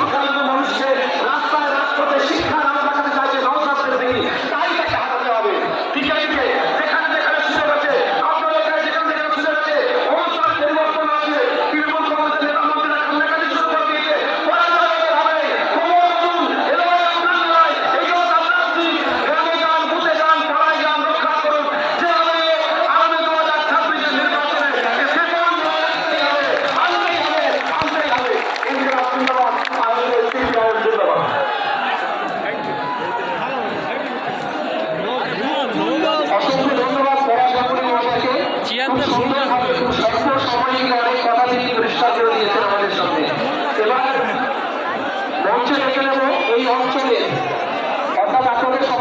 সংখ্যালঘু মানুষকে রাস্তায় রাজপথে শিক্ষার আলো দেখাতে চাইছে নওশাদের দিকে, তাই তাকে হারাতে হবে। ঠিক আছে, যেখানে যেখানে সুযোগ আছে, আপনার এখানে যেখানে যেখানে সুযোগ আছে, অবস্থার পরিবর্তন আছে। তৃণমূল কংগ্রেসের নেতা মন্ত্রীরা কান্নাকাটি শুরু করে দিয়েছে, হবে খবর বলুন, এবার আপনার নয়, এগুলো আপনার দিক। গ্রামে যান, বুথে যান, পাড়ায় যান, রক্ষা করুন। যেভাবে আগামী 2026 নির্বাচনে আনতেই হবে। ইনশাআল্লাহ। ধন্যবাদ। আমাদের সিপিআইএম ধন্যবাদ। অসংখ্য ধন্যবাদ পরাশরী মহাশয়কে। খুব সুন্দরভাবে খুব স্বল্প সময়ে অনেক